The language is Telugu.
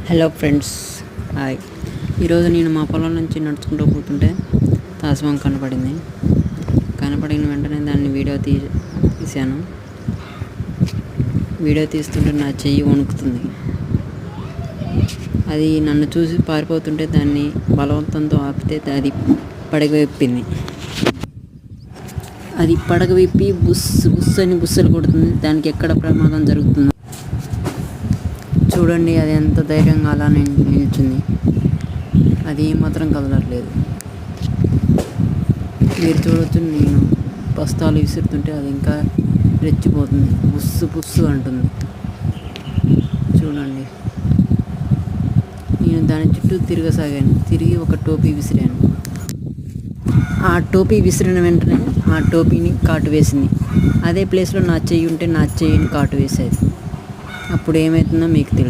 Hello friends, hi. ఈరోజు నేను మా పొలం నుంచి నడుచుకుంటూ పోతుంటే తాస్వాం కనపడిన వెంటనే దాన్ని తీశాను. వీడియో తీస్తుంటే నా చెయ్యి వణుకుతుంది. అది నన్ను చూసి పారిపోతుంటే దాన్ని బలవంతంతో ఆపితే అది పడగ విప్పింది. అది పడగ విప్పి బుస్సలు కొడుతుంది. దానికి ఎక్కడ ప్రమాదం జరుగుతుందో చూడండి. అది ఎంత ధైర్యంగా అలా నిల్చుంది. అది ఏమాత్రం కదలట్లేదు. మీరు చూడవచ్చు, నేను బస్తాలు విసురుతుంటే అది ఇంకా రెచ్చిపోతుంది. బుస్సు అంటుంది. చూడండి, నేను దాని చుట్టూ తిరిగి ఒక టోపీ విసిరాను. ఆ టోపీ విసిరిన వెంటనే ఆ టోపీని కాటు వేసింది. అదే ప్లేస్లో నా చెయ్యి ఉంటే నా చెయ్యిని కాటు వేసేది. అప్పుడు ఏమవుతుందో మీకు తెలుసు.